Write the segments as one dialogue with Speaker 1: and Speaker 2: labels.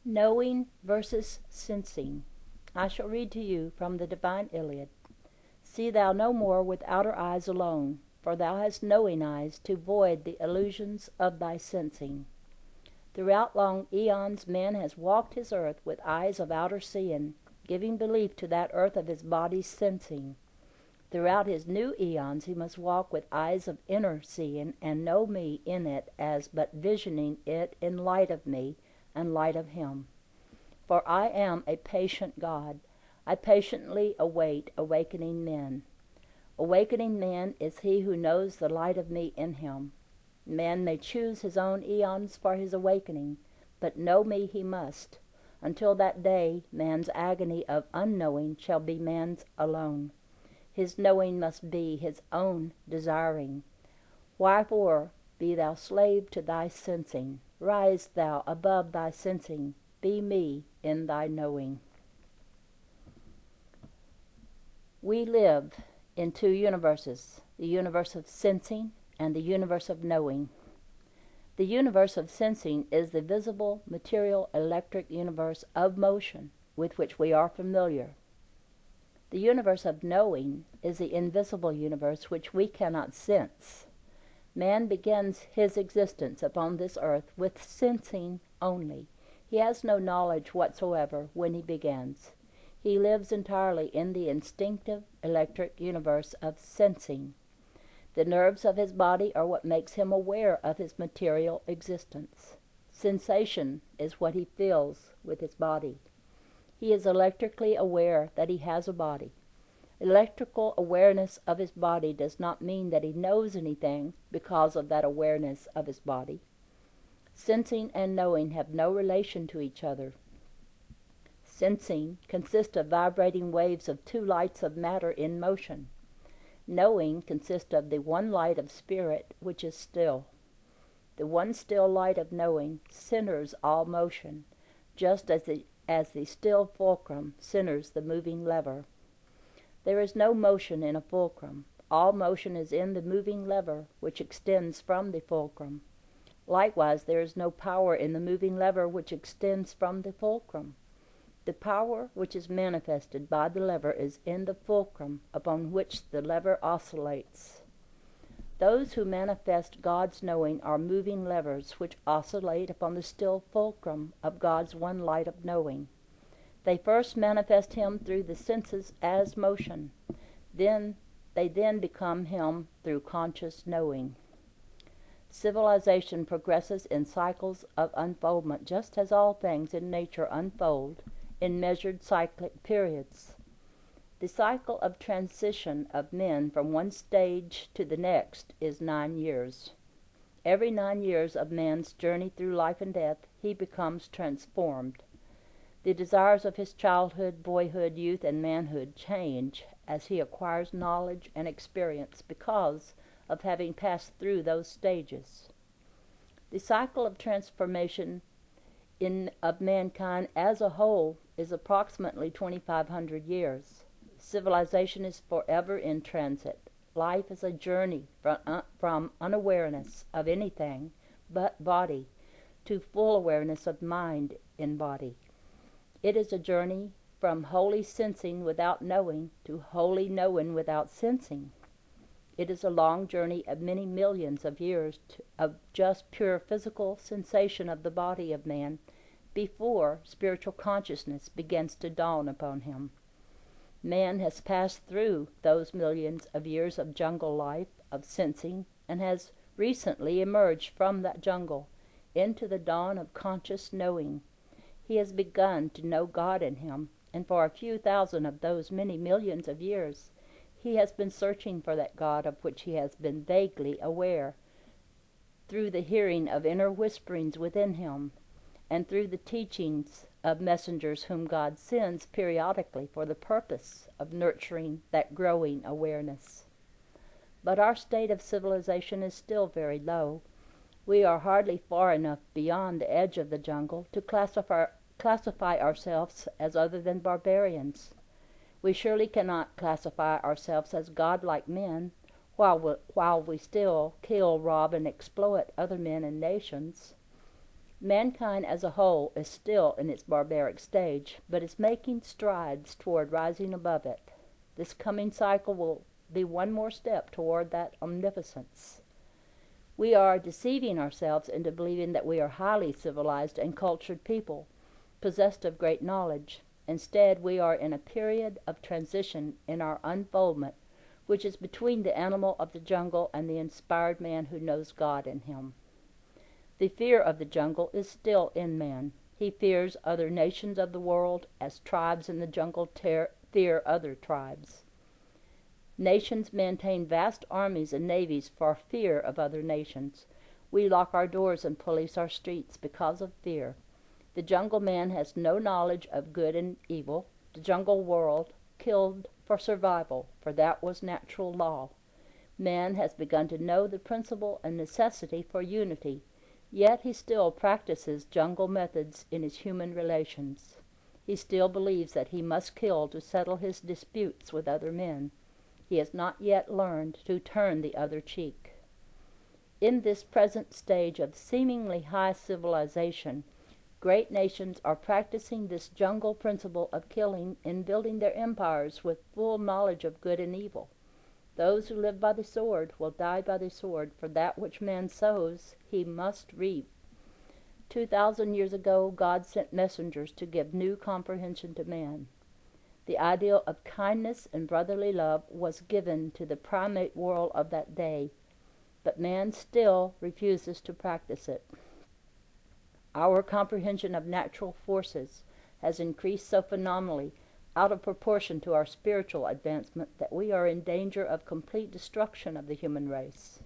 Speaker 1: Knowing versus sensing. I shall read to you from the Divine Illiad. See thou no more with outer eyes alone, for thou hast knowing eyes to void the illusions of thy sensing. Throughout long eons man has walked his earth with eyes of outer seeing, giving belief to that earth of his body's sensing. Throughout his new eons he must walk with eyes of inner seeing, and know me in it as but visioning it in light of me, and light of him. For I am a patient God. I patiently await awakening men. Awakening man is he who knows the light of me in him. Man may choose his own eons for his awakening, but know me he must. Until that day, man's agony of unknowing shall be man's alone. His knowing must be his own desiring. Wherefore, be thou slave to thy sensing. Rise thou above thy sensing. Be me in thy knowing. We live in two universes, the universe of sensing and the universe of knowing. The universe of sensing is the visible, material, electric universe of motion with which we are familiar. The universe of knowing is the invisible universe which we cannot sense. Man begins his existence upon this earth with sensing only. He has no knowledge whatsoever when he begins. He lives entirely in the instinctive electric universe of sensing. The nerves of his body are what makes him aware of his material existence. Sensation is what he feels with his body. He is electrically aware that he has a body. Electrical awareness of his body does not mean that he knows anything because of that awareness of his body. Sensing and knowing have no relation to each other. Sensing consists of vibrating waves of two lights of matter in motion. Knowing consists of the one light of spirit which is still. The one still light of knowing centers all motion, just as the still fulcrum centers the moving lever. There is no motion in a fulcrum. All motion is in the moving lever, which extends from the fulcrum. Likewise, there is no power in the moving lever which extends from the fulcrum. The power which is manifested by the lever is in the fulcrum upon which the lever oscillates. Those who manifest God's knowing are moving levers which oscillate upon the still fulcrum of God's one light of knowing. They first manifest him through the senses as motion. They then become him through conscious knowing. Civilization progresses in cycles of unfoldment, just as all things in nature unfold in measured cyclic periods. The cycle of transition of men from one stage to the next is 9 years. Every 9 years of man's journey through life and death, he becomes transformed. The desires of his childhood, boyhood, youth, and manhood change as he acquires knowledge and experience because of having passed through those stages. The cycle of transformation of mankind as a whole is approximately 2,500 years. Civilization is forever in transit. Life is a journey from unawareness of anything but body to full awareness of mind in body. It is a journey from wholly sensing without knowing to wholly knowing without sensing. It is a long journey of many millions of years of just pure physical sensation of the body of man before spiritual consciousness begins to dawn upon him. Man has passed through those millions of years of jungle life, of sensing, and has recently emerged from that jungle into the dawn of conscious knowing. He has begun to know God in him, and for a few thousand of those many millions of years, he has been searching for that God of which he has been vaguely aware, through the hearing of inner whisperings within him, and through the teachings of messengers whom God sends periodically for the purpose of nurturing that growing awareness. But our state of civilization is still very low. We are hardly far enough beyond the edge of the jungle to classify ourselves as other than barbarians. We surely cannot classify ourselves as godlike men while we still kill, rob, and exploit other men and nations. Mankind as a whole is still in its barbaric stage, but is making strides toward rising above it. This coming cycle will be one more step toward that omnipotence. We are deceiving ourselves into believing that we are highly civilized and cultured people, possessed of great knowledge. Instead, we are in a period of transition in our unfoldment, which is between the animal of the jungle and the inspired man who knows God in him. The fear of the jungle is still in man. He fears other nations of the world as tribes in the jungle fear other tribes. Nations maintain vast armies and navies for fear of other nations. We lock our doors and police our streets because of fear. The jungle man has no knowledge of good and evil. The jungle world killed for survival, for that was natural law. Man has begun to know the principle and necessity for unity, yet he still practices jungle methods in his human relations. He still believes that he must kill to settle his disputes with other men. He has not yet learned to turn the other cheek. In this present stage of seemingly high civilization, great nations are practicing this jungle principle of killing in building their empires with full knowledge of good and evil. Those who live by the sword will die by the sword, for that which man sows he must reap. 2,000 years ago, God sent messengers to give new comprehension to man. The ideal of kindness and brotherly love was given to the primate world of that day, but man still refuses to practice it. Our comprehension of natural forces has increased so phenomenally out of proportion to our spiritual advancement that we are in danger of complete destruction of the human race.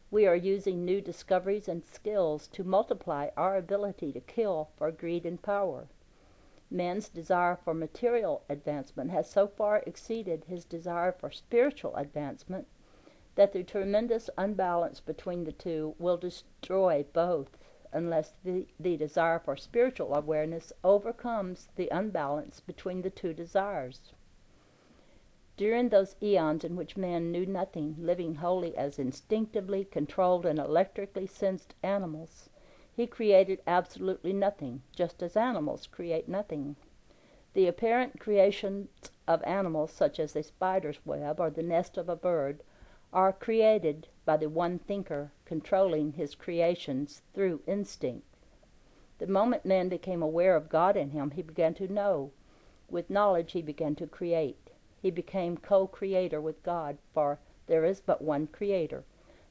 Speaker 1: We are using new discoveries and skills to multiply our ability to kill for greed and power. Man's desire for material advancement has so far exceeded his desire for spiritual advancement that the tremendous unbalance between the two will destroy both unless the desire for spiritual awareness overcomes the unbalance between the two desires. During those eons in which man knew nothing, living wholly as instinctively controlled and electrically sensed animals, he created absolutely nothing, just as animals create nothing. The apparent creations of animals, such as a spider's web or the nest of a bird, are created by the one thinker controlling his creations through instinct. The moment man became aware of God in him, he began to know. With knowledge he began to create. He became co-creator with God, for there is but one creator.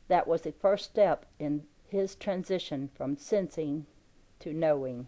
Speaker 1: That was the first step in his transition from sensing to knowing.